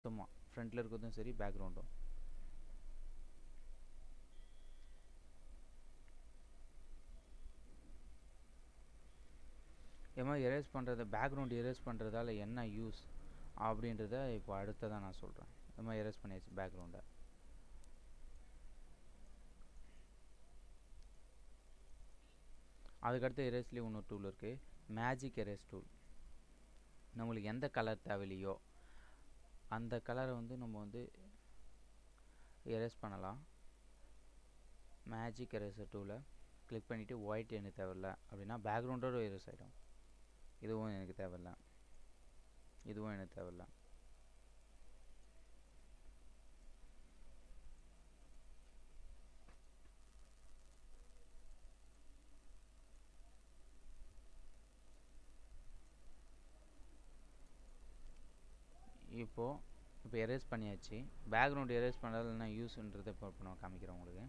மொத்தமாக ஃப்ரண்ட்டில் இருக்கிறதும் சரி பேக்ரவுண்டும். இது மாதிரி எரேஸ் பண்ணுறது, பேக்ரவுண்ட் எரேஸ் பண்ணுறதால என்ன யூஸ் அப்படின்றத இப்போ அடுத்ததான் நான் சொல்கிறேன். இது மாதிரி எரேஸ் பண்ணியாச்சு பேக்ரவுண்டை. அதுக்கடுத்து எரேஸ்லேயே இன்னொரு டூல் இருக்குது, மேஜிக் எரேஸ் டூல். நம்மளுக்கு எந்த கலர் தேவையில்லையோ அந்த கலரை வந்து நம்ம வந்து எரேஸ் பண்ணலாம். மேஜிக் எரேசர் டூலை கிளிக் பண்ணிவிட்டு ஒயிட் எனக்கு தேவையில்ல அப்படின்னா பேக்ரவுண்டோடு எரேஸ் ஆகிடும். இதுவும் எனக்கு தேவையில்ல, இதுவும் எனக்கு தேவையில்ல. இப்போ எரேஸ் பண்ணியாச்சு. பேக்ரவுண்ட் எரேஸ் பண்ணுறதுல என்ன யூஸ்ன்றதை இப்போ நான் காமிக்கிறேன் உங்களுக்கு.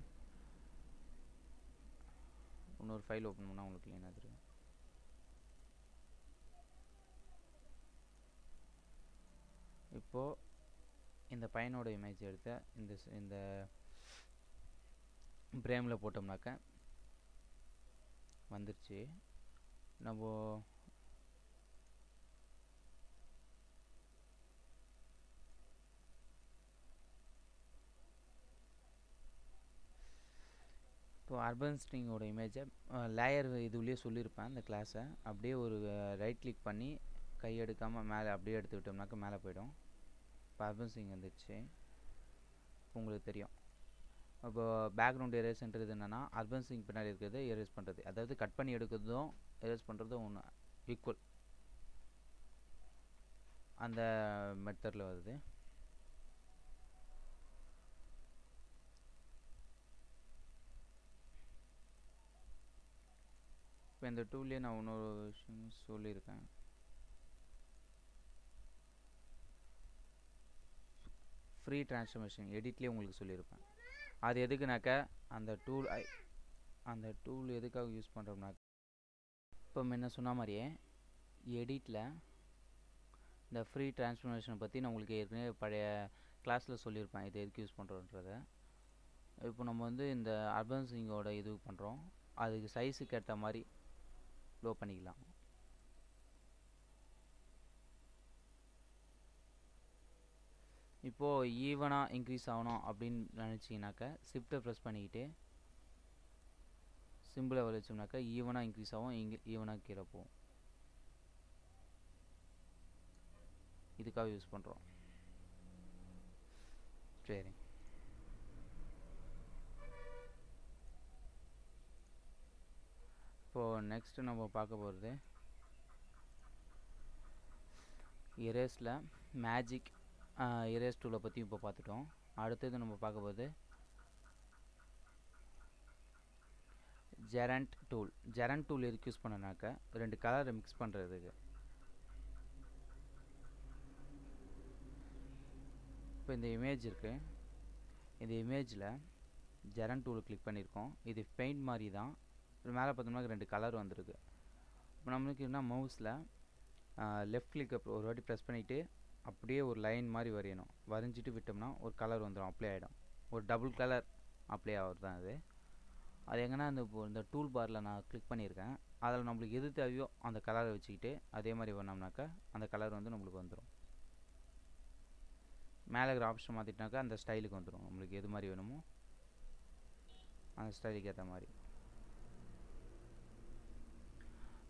இன்னொரு ஃபைல் ஓப்பன் பண்ணால் உங்களுக்கு க்ளீனாக தெரியும். இப்போது இந்த பையனோட இமேஜ் எடுத்து இந்த பிரேமில் போட்டோம்னாக்க வந்துருச்சு. நம்ம இப்போ அர்பன் ஸ்ட்ரிங்கோட இமேஜை லேயர் இதுலேயே சொல்லியிருப்பேன் இந்த கிளாஸை. அப்படியே ஒரு ரைட் கிளிக் பண்ணி கை எடுக்காமல் மேலே அப்படியே எடுத்து விட்டோம்னாக்க மேலே போயிடும். இப்போ அர்பன் ஸ்ட்ரிங் வந்துடுச்சு. உங்களுக்கு தெரியும். இப்போ பேக்ரவுண்ட் எரேஸ்ன்றது என்னென்னா அர்பன் ஸ்ட்ரிங் பின்னாடி இருக்கிறது எரேஸ் பண்ணுறது, அதாவது கட் பண்ணி எடுக்கிறதும் எரேஸ் பண்ணுறதும் ஒன்று ஈக்குவல், அந்த மெத்தடில் வருது. இப்போ இந்த டூல்லேயே நான் இன்னொரு விஷயம் சொல்லியிருக்கேன். ஃப்ரீ ட்ரான்ஸ்ஃபர்மேஷன் எடிட்லேயே உங்களுக்கு சொல்லியிருப்பேன். அது எதுக்குனாக்கா அந்த டூல் எதுக்காக யூஸ் பண்ணுறோம்னாக்க, இப்போ முன்ன சொன்ன மாதிரியே எடிட்டில் இந்த ஃப்ரீ ட்ரான்ஸ்ஃபர்மேஷனை பற்றி நான் உங்களுக்கு ஏற்கனவே பழைய கிளாஸில் சொல்லியிருப்பேன் இது எதுக்கு யூஸ் பண்ணுறோன்றதை. இப்போ நம்ம வந்து இந்த அர்பன் ஸ்ட்ரிங்கோட இது பண்ணுறோம், அதுக்கு சைஸுக்கு ஏற்ற மாதிரி லோ பண்ணிக்கலாம். இப்போது ஈவனாக இன்க்ரீஸ் ஆகணும் அப்படின்னு நினச்சிங்கனாக்கா ஷிஃப்ட்டை ப்ரெஸ் பண்ணிக்கிட்டு சிம்பிளை வலிச்சோம்னாக்கா ஈவனாக இன்க்ரீஸ் ஆகும், ஈவனாக கீழே போகும். இதுக்காக யூஸ் பண்ணுறோம். சரி, இப்போது நெக்ஸ்ட்டு நம்ம பார்க்க போகிறது எரேஸில் மேஜிக் எரேஸ் டூலை பற்றி இப்போ பார்த்துட்டோம். அடுத்தது நம்ம பார்க்க போகிறது ஜெரண்ட் டூல். ஜெரண்ட் டூல் எதுக்கு யூஸ் பண்ணனாக்கா ரெண்டு கலரை மிக்ஸ் பண்ணுறதுக்கு. இப்போ இந்த இமேஜ் இருக்குது, இந்த இமேஜில் ஜெரண்ட் டூலை கிளிக் பண்ணியிருக்கோம். இது பெயிண்ட் மாதிரி தான். மேலே பார்த்தோம்னா ரெண்டு கலர் வந்துருக்கு. இப்போ நம்மளுக்கு என்ன மவுஸில் லெஃப்ட் கிளிக் ஒரு வாட்டி ப்ரெஸ் பண்ணிவிட்டு அப்படியே ஒரு லைன் மாதிரி வரையணும். வரைஞ்சிட்டு விட்டோம்னா ஒரு கலர் வந்துடும், அப்ளை ஆகிடும். ஒரு டபுள் கலர் அப்ளை ஆகிறது தான் அது. அது எங்கன்னா இந்த டூல் பாரில் நான் கிளிக் பண்ணியிருக்கேன். அதில் நம்மளுக்கு எது தேவையோ அந்த கலரை வச்சுக்கிட்டு அதே மாதிரி பண்ணோம்னாக்கா அந்த கலர் வந்து நம்மளுக்கு வந்துடும். மேலே இருக்கிற ஆப்ஷன் மாற்றிட்டாக்கா அந்த ஸ்டைலுக்கு வந்துடும். நம்மளுக்கு எது மாதிரி வேணுமோ அந்த ஸ்டைலுக்கு ஏற்ற மாதிரி.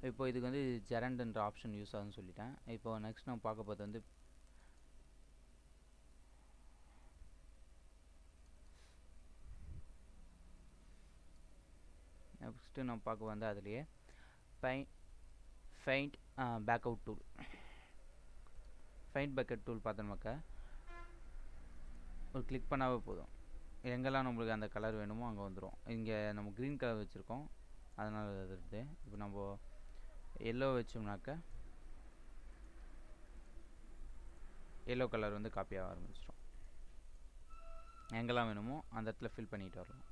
இப்போ இதுக்கு வந்து ஜெரண்ட்ன்ற ஆப்ஷன் யூஸ் ஆகுதுன்னு சொல்லிட்டேன். இப்போ நெக்ஸ்ட் நம்ம பார்க்க போகிறது வந்து நெக்ஸ்ட்டு நம்ம பார்க்க வந்து அதுலேயே paint bucket tool. Paint bucket tool பார்த்தோம்னாக்கா ஒரு கிளிக் பண்ணாவே போதும், எங்கெல்லாம் நம்மளுக்கு அந்த கலர் வேணுமோ அங்கே வந்துடும். இங்கே நம்ம க்ரீன் கலர் வச்சுருக்கோம், அதனால் அது இருக்குது. இப்போ நம்ம எல்லோ வச்சோம்னாக்கா எல்லோ கலர் வந்து காப்பியாக ஆரம்பிச்சிடும். எங்கெல்லாம் வேணுமோ அந்த இடத்துல ஃபில் பண்ணிட்டு வரலாம்.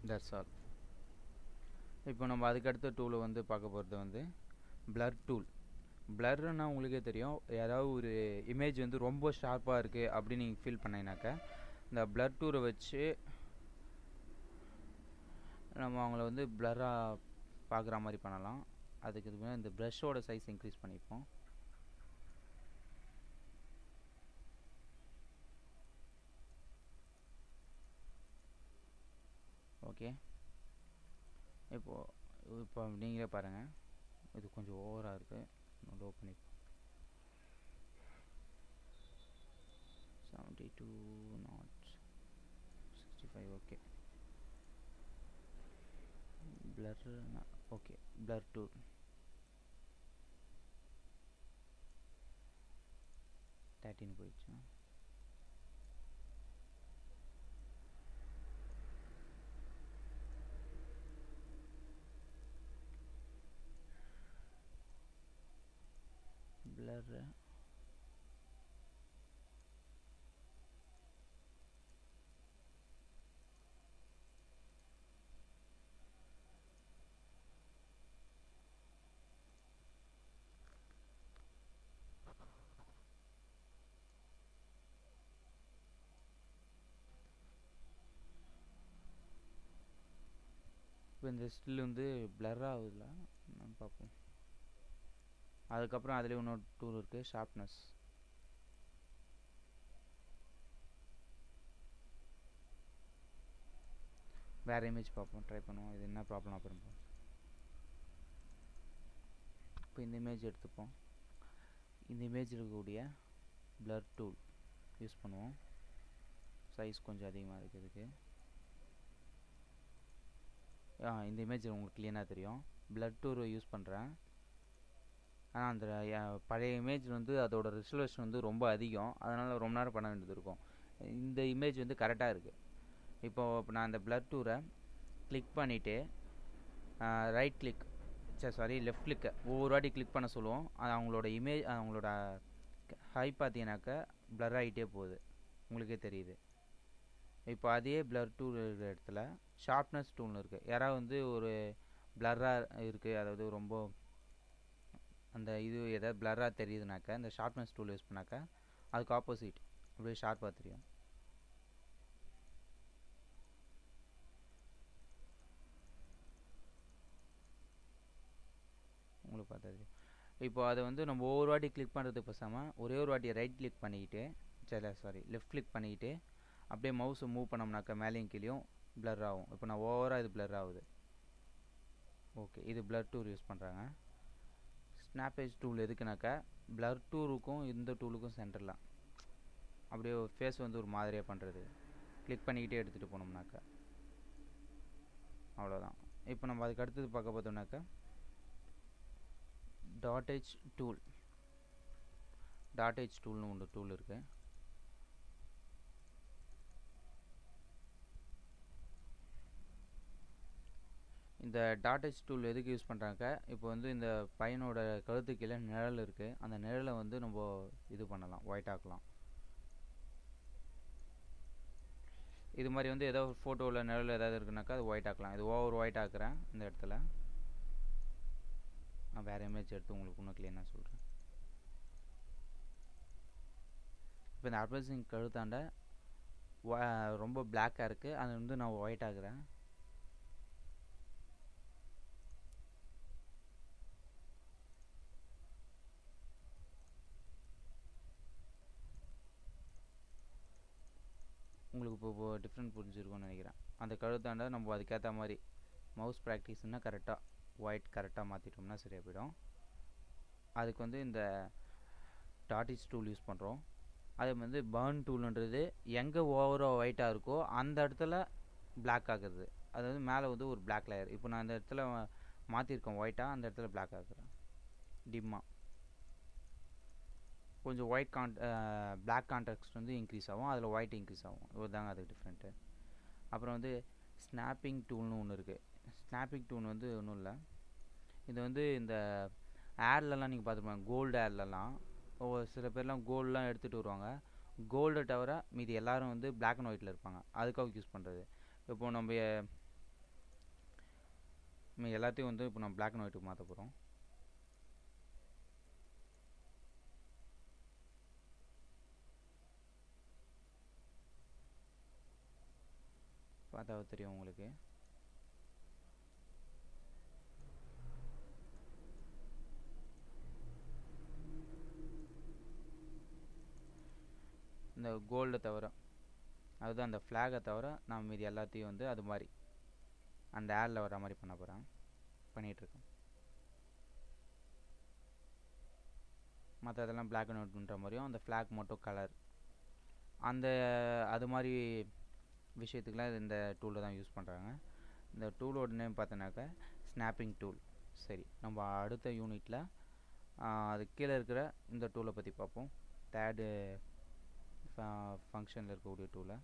That's all. இப்போ நம்ம அதுக்கடுத்த டூலை வந்து பார்க்க போகிறது வந்து பிளர் டூல். பிளர்னா உங்களுக்கே தெரியும், ஏதாவது ஒரு இமேஜ் வந்து ரொம்ப ஷார்ப்பாக இருக்குது அப்படின்னு நீங்கள் ஃபீல் பண்ணிங்கனாக்கா இந்த பிளர் டூலை வச்சு நம்ம அவங்கள வந்து பிளராக பார்க்குற மாதிரி பண்ணலாம். அதுக்கு இது இந்த ப்ரஷோட சைஸ் இன்க்ரீஸ் பண்ணிப்போம். ஓகே, இப்போ நீங்களே பாருங்கள், இது கொஞ்சம் ஓவராக இருக்குது. லோ பண்ணிப்போம். 72 not 65. Okay, blur. Okay, blur tool. போயிடுச்சு. பிளர் இப்போ இந்த ஸ்டில் வந்து பிளர் ஆகுதுல, நம்ம பார்ப்போம். அதுக்கப்புறம் அதில் இன்னொரு டூல் இருக்குது, ஷார்ப்னஸ். வேறு இமேஜ் பார்ப்போம், ட்ரை பண்ணுவோம், இது என்ன ப்ராப்ளம் அப்புறம். இப்போ இந்த இமேஜ் எடுத்துப்போம். இந்த இமேஜ் இருக்கக்கூடிய பிளர் டூல் யூஸ் பண்ணுவோம். சைஸ் கொஞ்சம் அதிகமாக இருக்கிறதுக்கு. இந்த இமேஜ் உங்களுக்கு க்ளீனாக தெரியும். பிளர் டூல் யூஸ் பண்ணுறேன். ஆனால் அந்த பழைய இமேஜ் வந்து அதோட ரெசல்யூஷன் வந்து ரொம்ப அதிகம், அதனால் ரொம்ப நேரம் பண்ண வேண்டியது இருக்கும். இந்த இமேஜ் வந்து கரெக்டாக இருக்குது. இப்போ நான் அந்த பிளர் டூரை கிளிக் பண்ணிவிட்டு ரைட் கிளிக் லெஃப்ட் கிளிக்கை ஒவ்வொரு வாட்டி கிளிக் பண்ண சொல்லுவோம். அது அவங்களோட இமேஜ், அவங்களோட ஹை பார்த்தீங்கன்னாக்கா பிளர் ஆகிட்டே போகுது, உங்களுக்கே தெரியுது. இப்போ அதே பிளர் டூல் இருக்கிற இடத்துல ஷார்ப்னஸ் டூல்னு இருக்குது. யாராவது வந்து ஒரு பிளர்ராக இருக்குது, அதாவது ரொம்ப அந்த இது எதாவது பிளர்ராக தெரியுதுனாக்கா இந்த ஷார்ப்னஸ் டூல் யூஸ் பண்ணாக்கா அதுக்கு ஆப்போசிட் அப்படியே ஷார்ப்பாக தெரியும். உங்களுக்கு பார்த்தா தெரியும். இப்போ அதை வந்து நம்ம ஒவ்வொரு வாட்டி கிளிக் பண்ணுறதுக்கு பேசாமல் ஒரே ஒரு வாட்டி ரைட் கிளிக் பண்ணிக்கிட்டு லெஃப்ட் கிளிக் பண்ணிக்கிட்டு அப்படியே மவுஸை மூவ் பண்ணோம்னாக்கா மேலேயும் கீழேயும் பிளர் ஆகும். இப்போ நான் ஓவராக இது பிளர் ஆகுது. ஓகே, இது பிளர் டூல் யூஸ் பண்ணுறாங்க. ஸ்னாப்பேஜ் டூல் எதுக்குனாக்கா பிளர் டூலுக்கும் இந்த டூலுக்கும் சென்டரில் அப்படியே ஃபேஸ் வந்து ஒரு மாதிரியாக பண்ணுறது. கிளிக் பண்ணிக்கிட்டே எடுத்துகிட்டு போனோம்னாக்கா அவ்வளோதான். இப்போ நம்ம அதுக்கு அடுத்தது பார்க்க பார்த்தோம்னாக்கா டாட் எட்ஜ் டூல்னு ஒன்று டூல் இருக்குது. இந்த டாட் எட்ஜ் டூல் எதுக்கு யூஸ் பண்ணுறாங்க, இப்போ வந்து இந்த பையனோட கழுத்து கீழே நிழல் இருக்குது, அந்த நிழலை வந்து நம்ம இது பண்ணலாம், ஒயிட் ஆக்கலாம். இது மாதிரி வந்து ஏதோ ஃபோட்டோவில் நிழல் ஏதாவது இருக்குனாக்கா அது ஒயிட் ஆக்கலாம். இது ஓவர் ஒயிட் ஆக்குறேன் இந்த இடத்துல. நான் வேறு இமேஜ் எடுத்து உங்களுக்கு இன்னும் க்ளீனாக சொல்கிறேன். இப்போ இந்த அட்வர்டைசிங் கழுத்தாண்ட ரொம்ப பிளாக்காக இருக்குது, அது வந்து நான் ஒயிட் ஆக்குறேன். உங்களுக்கு இப்போ டிஃப்ரெண்ட் புரிஞ்சிருக்கும்னு நினைக்கிறேன். அந்த கழுத்தாண்ட நம்ம அதுக்கேற்ற மாதிரி மவுஸ் ப்ராக்டிஸ்னால் கரெக்டாக ஒயிட் கரெக்டாக மாற்றிட்டோம்னா சரியாக போயிடும். அதுக்கு வந்து இந்த டாட் எட்ஜ் டூல் யூஸ் பண்ணுறோம். அதே வந்து பர்ன் டூல்ன்றது எங்கே ஓவராக ஒயிட்டாக இருக்கோ அந்த இடத்துல பிளாக் ஆகுறது, அதாவது மேலே வந்து ஒரு பிளாக் லேயர். இப்போ நான் அந்த இடத்துல மாற்றிருக்கேன் ஒயிட்டாக, அந்த இடத்துல பிளாக் ஆக்குறேன் டிம்மாக. கொஞ்சம் ஒயிட் பிளாக் கான்ட்ராக்ட் வந்து இன்க்ரீஸ் ஆகும், அதில் ஒயிட் இன்க்ரீஸ் ஆகும். இதுதாங்க அதுக்கு டிஃப்ரெண்ட்டு. அப்புறம் வந்து ஸ்னாப்பிங் டூல்னு ஒன்று இருக்குது. ஸ்னாப்பிங் டூல் வந்து ஒன்றும் இல்லை, இது வந்து இந்த ஏர்லலாம் நீங்கள் பார்த்துருப்பாங்க, கோல்டு ஏர்லலாம் சில பேர்லாம் கோல்டெலாம் எடுத்துகிட்டு வருவாங்க. கோல்டை தவிர மீதி எல்லோரும் வந்து பிளாக் அண்ட் ஒயிட்டில் இருப்பாங்க, அதுக்காக யூஸ் பண்ணுறது. இப்போ நம்ம எல்லாத்தையும் வந்து இப்போ நம்ம பிளாக் அண்ட் ஒயிட்டுக்கு மாற்ற போகிறோம். பார்த்தாவே தெரியும் உங்களுக்கு. இந்த கோல்டை தவிர, அதுதான் அந்த ஃப்ளாகை தவிர நான் மீதி எல்லாத்தையும் வந்து அது மாதிரி அந்த ஏரில் வர மாதிரி பண்ண போகிறேன், பண்ணிகிட்ருக்கேன். மற்ற இதெல்லாம் பிளாக் அண்ட் ஒயிட்ன்ற மாதிரியும் அந்த ஃப்ளாக் மட்டும் கலர், அந்த அது மாதிரி விஷயத்துக்குலாம் இந்த டூலில் தான் யூஸ் பண்ணுறாங்க. இந்த டூலோட நேம் பார்த்தோன்னாக்கா ஸ்னாப்பிங் டூல். சரி, நம்ம அடுத்த யூனிட்டில் அது கீழே இருக்கிற இந்த டூலை பற்றி பார்ப்போம். தேர்டு ஃபங்க்ஷனில் இருக்கக்கூடிய டூலை.